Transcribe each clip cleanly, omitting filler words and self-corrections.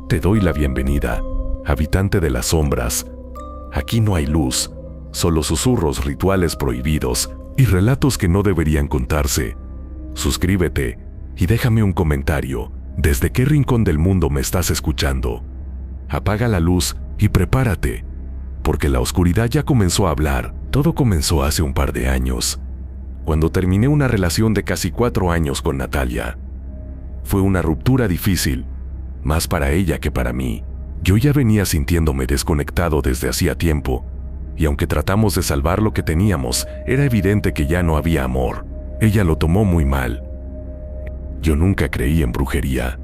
Te doy la bienvenida, habitante de las sombras. Aquí no hay luz, solo susurros, rituales prohibidos y relatos que no deberían contarse. Suscríbete y déjame un comentario. ¿Desde qué rincón del mundo me estás escuchando? Apaga la luz y prepárate, porque la oscuridad ya comenzó a hablar. Todo comenzó hace un par de años, cuando terminé una relación de casi 4 años con Natalia. Fue una ruptura difícil, más para ella que para mí. Yo ya venía sintiéndome desconectado desde hacía tiempo, y aunque tratamos de salvar lo que teníamos, era evidente que ya no había amor. Ella lo tomó muy mal. Yo nunca creí en brujería.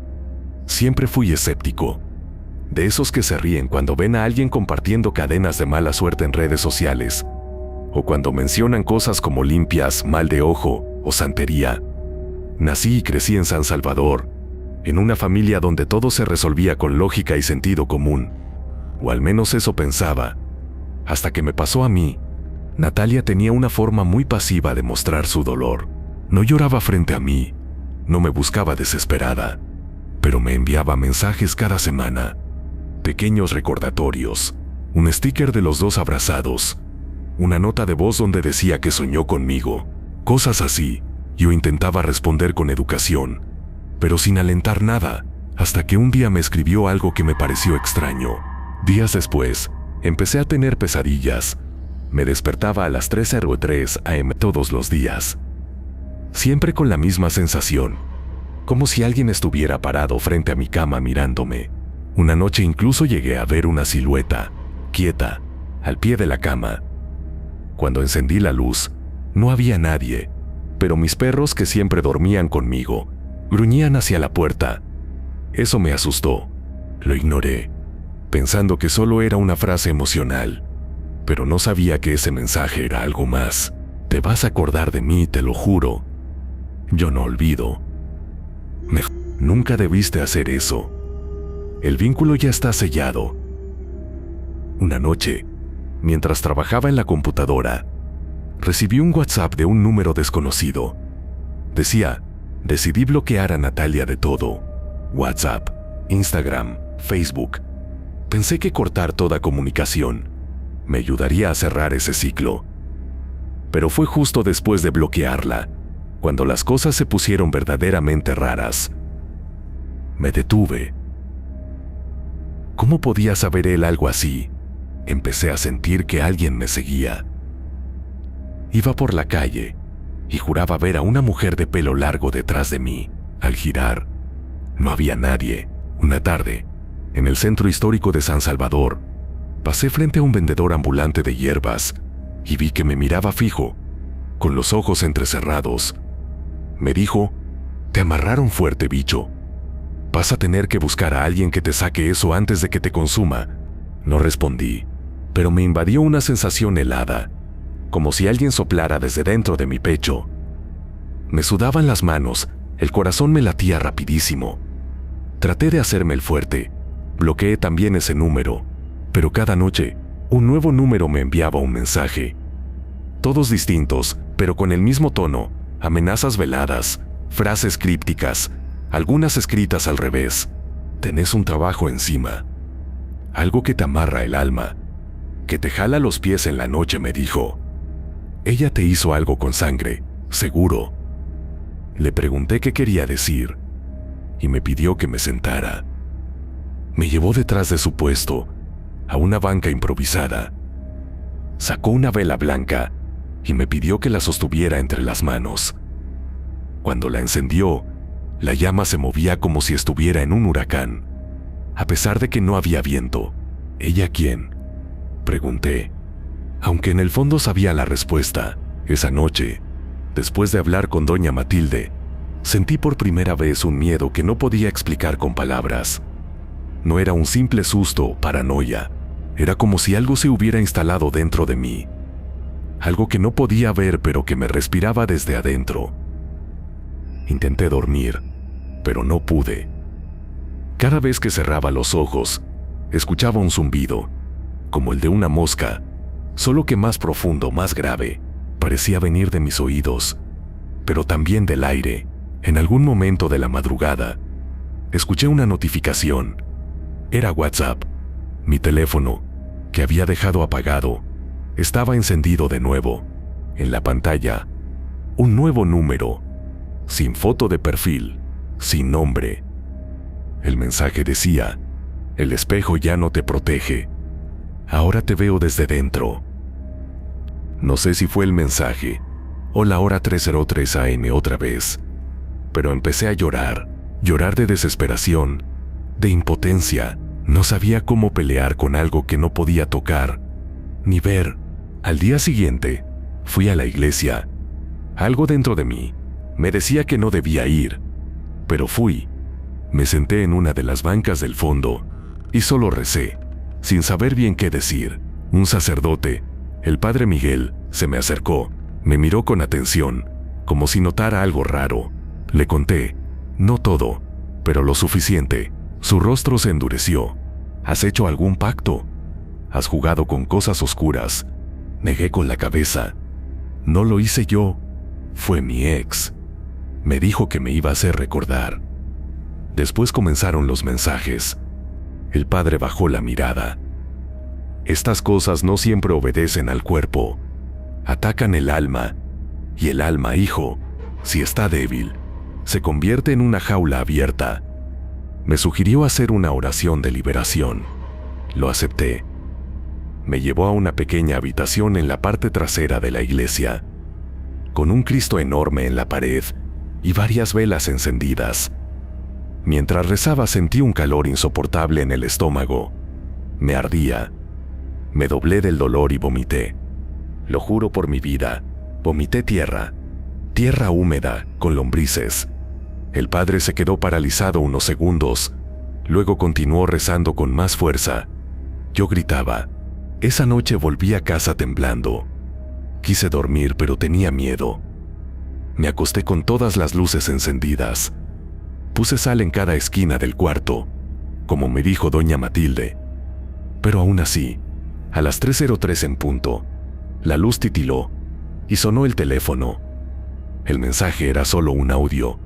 Siempre fui escéptico. De esos que se ríen cuando ven a alguien compartiendo cadenas de mala suerte en redes sociales, o cuando mencionan cosas como limpias, mal de ojo o santería. Nací y crecí en San Salvador, en una familia donde todo se resolvía con lógica y sentido común, o al menos eso pensaba. Hasta que me pasó a mí. Natalia tenía una forma muy pasiva de mostrar su dolor. No lloraba frente a mí, no me buscaba desesperada, pero me enviaba mensajes cada semana, pequeños recordatorios, un sticker de los dos abrazados, una nota de voz donde decía que soñó conmigo, cosas así. Yo intentaba responder con educación, pero sin alentar nada, hasta que un día me escribió algo que me pareció extraño. Días después, empecé a tener pesadillas. Me despertaba a las 3:03 am todos los días, siempre con la misma sensación, como si alguien estuviera parado frente a mi cama mirándome. Una noche incluso llegué a ver una silueta, quieta, al pie de la cama. Cuando encendí la luz, no había nadie, pero mis perros, que siempre dormían conmigo, gruñían hacia la puerta. Eso me asustó. Lo ignoré, pensando que solo era una frase emocional, pero no sabía que ese mensaje era algo más. Te vas a acordar de mí, te lo juro. Yo no olvido. Nunca debiste hacer eso. El vínculo ya está sellado. Una noche, mientras trabajaba en la computadora, recibí un WhatsApp de un número desconocido. Decía: decidí bloquear a Natalia de todo. WhatsApp, Instagram, Facebook. Pensé que cortar toda comunicación me ayudaría a cerrar ese ciclo. Pero fue justo después de bloquearla, cuando las cosas se pusieron verdaderamente raras. Me detuve. ¿Cómo podía saber él algo así? Empecé a sentir que alguien me seguía. Iba por la calle y juraba ver a una mujer de pelo largo detrás de mí. Al girar, no había nadie. Una tarde, en el centro histórico de San Salvador, pasé frente a un vendedor ambulante de hierbas y vi que me miraba fijo, con los ojos entrecerrados. Me dijo: te amarraron fuerte, bicho. Vas a tener que buscar a alguien que te saque eso antes de que te consuma. No respondí, pero me invadió una sensación helada, como si alguien soplara desde dentro de mi pecho. Me sudaban las manos, el corazón me latía rapidísimo. Traté de hacerme el fuerte, bloqueé también ese número, pero cada noche, un nuevo número me enviaba un mensaje. Todos distintos, pero con el mismo tono, amenazas veladas, frases crípticas, algunas escritas al revés. Tenés un trabajo encima. Algo que te amarra el alma, que te jala los pies en la noche, me dijo. Ella te hizo algo con sangre, seguro. Le pregunté qué quería decir, y me pidió que me sentara. Me llevó detrás de su puesto, a una banca improvisada. Sacó una vela blanca y me pidió que la sostuviera entre las manos. Cuando la encendió, la llama se movía como si estuviera en un huracán, a pesar de que no había viento. ¿Ella quién?, pregunté, aunque en el fondo sabía la respuesta. Esa noche, después de hablar con doña Matilde, sentí por primera vez un miedo que no podía explicar con palabras. No era un simple susto o paranoia, era como si algo se hubiera instalado dentro de mí. Algo que no podía ver pero que me respiraba desde adentro. Intenté dormir, pero no pude. Cada vez que cerraba los ojos, escuchaba un zumbido, como el de una mosca, solo que más profundo, más grave. Parecía venir de mis oídos, pero también del aire. En algún momento de la madrugada, escuché una notificación. Era WhatsApp. Mi teléfono, que había dejado apagado, estaba encendido de nuevo. En la pantalla, un nuevo número, sin foto de perfil, sin nombre. El mensaje decía: el espejo ya no te protege. Ahora te veo desde dentro. No sé si fue el mensaje o la hora 3:03 AM otra vez, pero empecé a llorar de desesperación, de impotencia. No sabía cómo pelear con algo que no podía tocar ni ver. Al día siguiente, fui a la iglesia. Algo dentro de mí me decía que no debía ir, pero fui. Me senté en una de las bancas del fondo y solo recé, sin saber bien qué decir. Un sacerdote, el padre Miguel, se me acercó, me miró con atención, como si notara algo raro. Le conté, no todo, pero lo suficiente. Su rostro se endureció. ¿Has hecho algún pacto? ¿Has jugado con cosas oscuras? Negué con la cabeza. No lo hice yo, fue mi ex. Me dijo que me iba a hacer recordar. Después comenzaron los mensajes. El padre bajó la mirada. Estas cosas no siempre obedecen al cuerpo. Atacan el alma. Y el alma, hijo, si está débil, se convierte en una jaula abierta. Me sugirió hacer una oración de liberación. Lo acepté. Me llevó a una pequeña habitación en la parte trasera de la iglesia, con un Cristo enorme en la pared y varias velas encendidas. Mientras rezaba sentí un calor insoportable en el estómago. Me ardía. Me doblé del dolor y vomité. Lo juro por mi vida, vomité tierra húmeda, con lombrices. El padre se quedó paralizado unos segundos, luego continuó rezando con más fuerza. Yo gritaba. Esa noche volví a casa temblando. Quise dormir, pero tenía miedo. Me acosté con todas las luces encendidas. Puse sal en cada esquina del cuarto, como me dijo doña Matilde. Pero aún así, a las 3:03 en punto, la luz titiló y sonó el teléfono. El mensaje era solo un audio.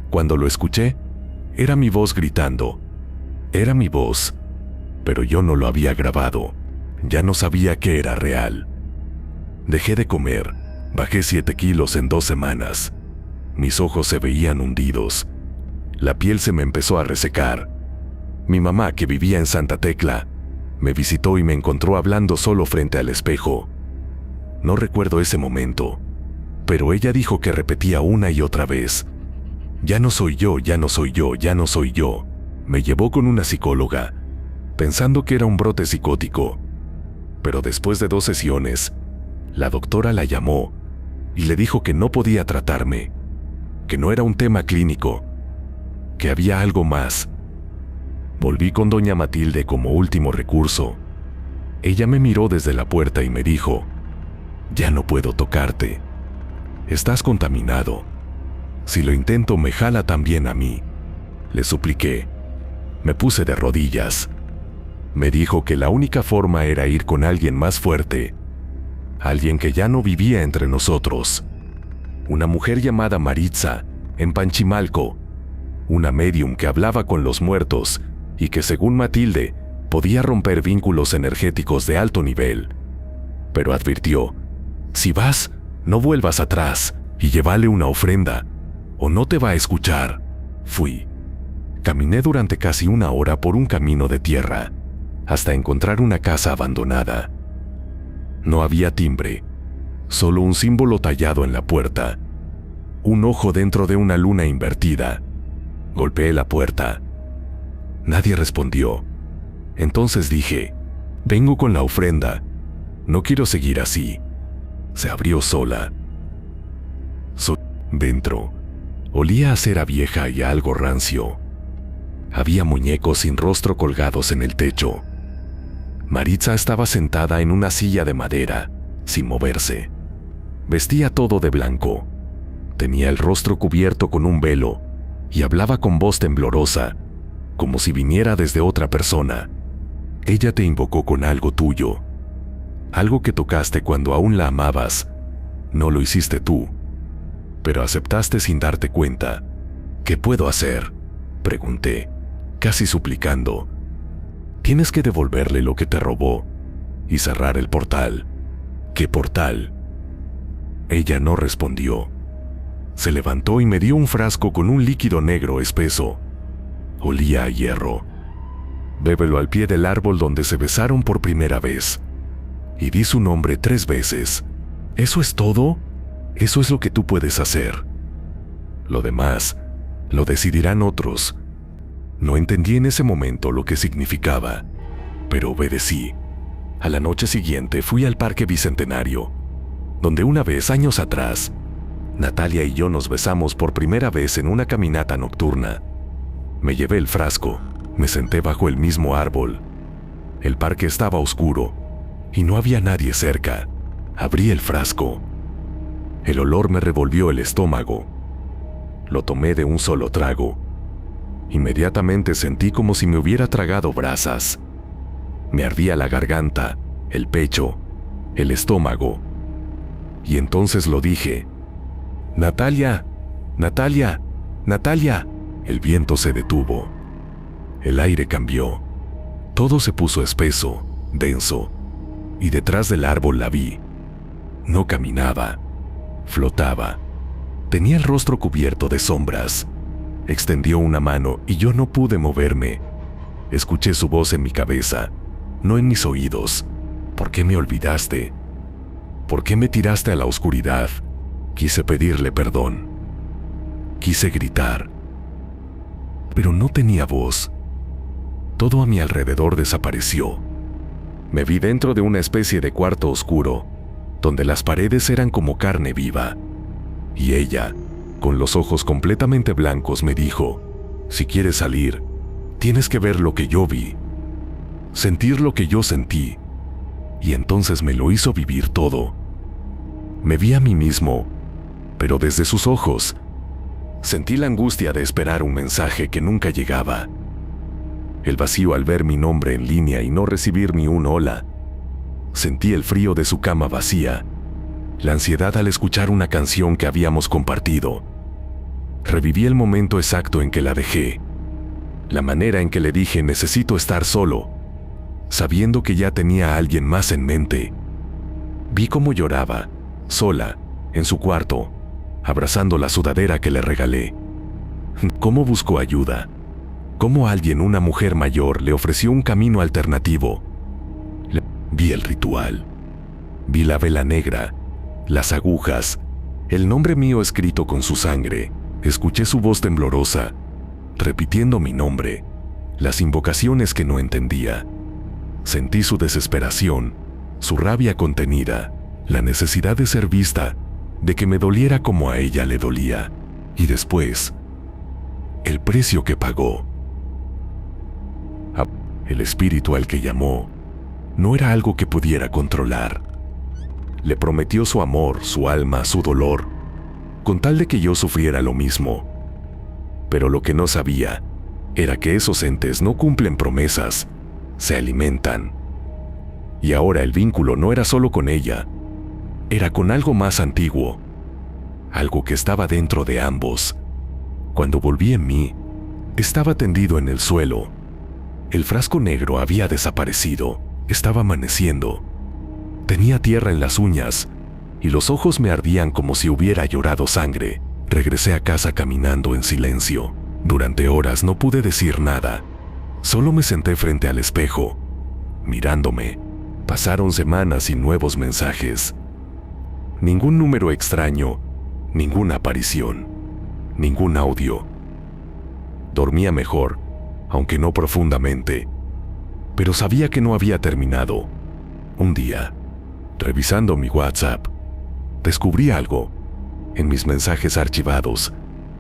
Cuando lo escuché, era mi voz gritando. Era mi voz, pero yo no lo había grabado. Ya no sabía que era real. Dejé de comer, bajé 7 kilos en 2 semanas. Mis ojos se veían hundidos. La piel se me empezó a resecar. Mi mamá, que vivía en Santa Tecla, me visitó y me encontró hablando solo frente al espejo. No recuerdo ese momento, pero ella dijo que repetía una y otra vez: ya no soy yo, ya no soy yo, ya no soy yo. Me llevó con una psicóloga, pensando que era un brote psicótico. Pero después de 2 sesiones, la doctora la llamó y le dijo que no podía tratarme, que no era un tema clínico, que había algo más. Volví con doña Matilde como último recurso. Ella me miró desde la puerta y me dijo: ya no puedo tocarte. Estás contaminado. Si lo intento, me jala también a mí. Le supliqué. Me puse de rodillas. Me dijo que la única forma era ir con alguien más fuerte, alguien que ya no vivía entre nosotros. Una mujer llamada Maritza, en Panchimalco, una médium que hablaba con los muertos y que, según Matilde, podía romper vínculos energéticos de alto nivel. Pero advirtió: si vas, no vuelvas atrás y llévale una ofrenda, o no te va a escuchar. Fui. Caminé durante casi 1 hora por un camino de tierra, hasta encontrar una casa abandonada. No había timbre, solo un símbolo tallado en la puerta, un ojo dentro de una luna invertida. Golpeé la puerta. Nadie respondió. Entonces dije: vengo con la ofrenda, no quiero seguir así. Se abrió sola. Dentro, olía a cera vieja y a algo rancio. Había muñecos sin rostro colgados en el techo. Maritza estaba sentada en una silla de madera, sin moverse. Vestía todo de blanco. Tenía el rostro cubierto con un velo y hablaba con voz temblorosa, como si viniera desde otra persona. Ella te invocó con algo tuyo, algo que tocaste cuando aún la amabas. No lo hiciste tú, pero aceptaste sin darte cuenta. ¿Qué puedo hacer?, pregunté, casi suplicando. Tienes que devolverle lo que te robó y cerrar el portal. ¿Qué portal? Ella no respondió. Se levantó y me dio un frasco con un líquido negro espeso. Olía a hierro. Bébelo al pie del árbol donde se besaron por primera vez. Y di su nombre 3 veces. ¿Eso es todo? Eso es lo que tú puedes hacer. Lo demás, lo decidirán otros. No entendí en ese momento lo que significaba, pero obedecí. A la noche siguiente fui al Parque Bicentenario, donde una vez, años atrás, Natalia y yo nos besamos por primera vez en una caminata nocturna. Me llevé el frasco, me senté bajo el mismo árbol. El parque estaba oscuro y no había nadie cerca. Abrí el frasco. El olor me revolvió el estómago. Lo tomé de un solo trago. Inmediatamente sentí como si me hubiera tragado brasas. Me ardía la garganta, el pecho, el estómago. Y entonces lo dije. «Natalia, Natalia, Natalia». El viento se detuvo. El aire cambió. Todo se puso espeso, denso, y detrás del árbol la vi. No caminaba, flotaba. Tenía el rostro cubierto de sombras. Extendió una mano y yo no pude moverme. Escuché su voz en mi cabeza, no en mis oídos. ¿Por qué me olvidaste? ¿Por qué me tiraste a la oscuridad? Quise pedirle perdón. Quise gritar. Pero no tenía voz. Todo a mi alrededor desapareció. Me vi dentro de una especie de cuarto oscuro, donde las paredes eran como carne viva. Y ella, con los ojos completamente blancos, me dijo: «Si quieres salir, tienes que ver lo que yo vi, sentir lo que yo sentí». Y entonces me lo hizo vivir todo. Me vi a mí mismo, pero desde sus ojos. Sentí la angustia de esperar un mensaje que nunca llegaba. El vacío al ver mi nombre en línea y no recibir ni un hola. Sentí el frío de su cama vacía, la ansiedad al escuchar una canción que habíamos compartido. Reviví el momento exacto en que la dejé, la manera en que le dije necesito estar solo, sabiendo que ya tenía a alguien más en mente. Vi cómo lloraba, sola, en su cuarto, abrazando la sudadera que le regalé. Cómo buscó ayuda, cómo alguien, una mujer mayor, le ofreció un camino alternativo. Vi el ritual, vi la vela negra, las agujas, el nombre mío escrito con su sangre. Escuché su voz temblorosa, repitiendo mi nombre, las invocaciones que no entendía. Sentí su desesperación, su rabia contenida, la necesidad de ser vista, de que me doliera como a ella le dolía. Y después, el precio que pagó. El espíritu al que llamó no era algo que pudiera controlar. Le prometió su amor, su alma, su dolor, con tal de que yo sufriera lo mismo. Pero lo que no sabía era que esos entes no cumplen promesas, se alimentan. Y ahora el vínculo no era solo con ella, era con algo más antiguo, algo que estaba dentro de ambos. Cuando volví en mí, estaba tendido en el suelo. El frasco negro había desaparecido, estaba amaneciendo. Tenía tierra en las uñas y los ojos me ardían como si hubiera llorado sangre. Regresé a casa caminando en silencio. Durante horas no pude decir nada. Solo me senté frente al espejo, mirándome. Pasaron semanas sin nuevos mensajes. Ningún número extraño, ninguna aparición, ningún audio. Dormía mejor, aunque no profundamente, pero sabía que no había terminado. Un día, revisando mi WhatsApp, descubrí algo. En mis mensajes archivados,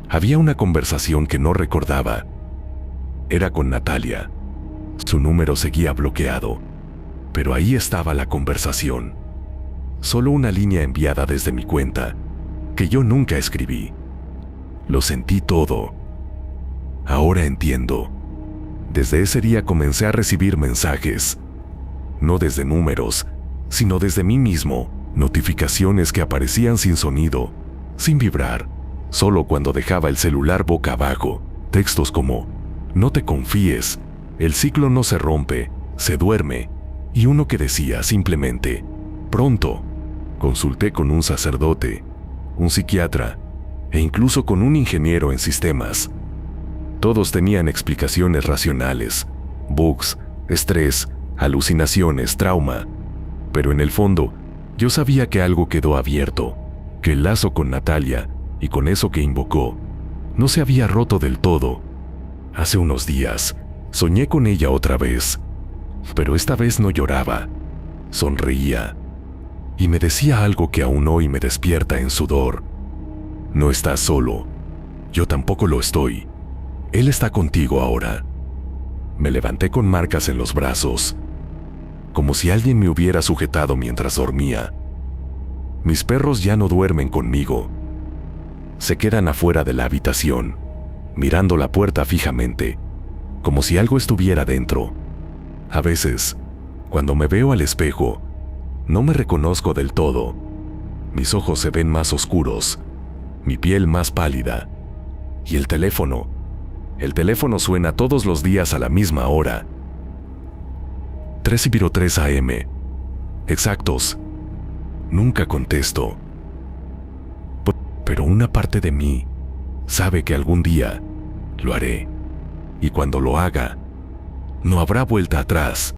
había una conversación que no recordaba. Era con Natalia. Su número seguía bloqueado, pero ahí estaba la conversación. Solo una línea enviada desde mi cuenta, que yo nunca escribí. Lo sentí todo. Ahora entiendo. Desde ese día comencé a recibir mensajes, no desde números, sino desde mí mismo, notificaciones que aparecían sin sonido, sin vibrar, solo cuando dejaba el celular boca abajo, textos como: «No te confíes, el ciclo no se rompe, Se duerme, y uno que decía simplemente, pronto. Consulté con un sacerdote, un psiquiatra, e incluso con un ingeniero en sistemas. Todos tenían explicaciones racionales, bugs, estrés, alucinaciones, trauma. Pero en el fondo, yo sabía que algo quedó abierto, que el lazo con Natalia, y con eso que invocó, no se había roto del todo. Hace unos días, soñé con ella otra vez, pero esta vez no lloraba, sonreía, y me decía algo que aún hoy me despierta en sudor. No estás solo, yo tampoco lo estoy. Él está contigo ahora. Me levanté con marcas en los brazos, como si alguien me hubiera sujetado mientras dormía. Mis perros ya no duermen conmigo. Se quedan afuera de la habitación, mirando la puerta fijamente, como si algo estuviera dentro. A veces, cuando me veo al espejo, no me reconozco del todo. Mis ojos se ven más oscuros, mi piel más pálida. Y el teléfono suena todos los días a la misma hora. 3:03 AM. Exactos. Nunca contesto. Pero una parte de mí sabe que algún día lo haré. Y cuando lo haga, no habrá vuelta atrás.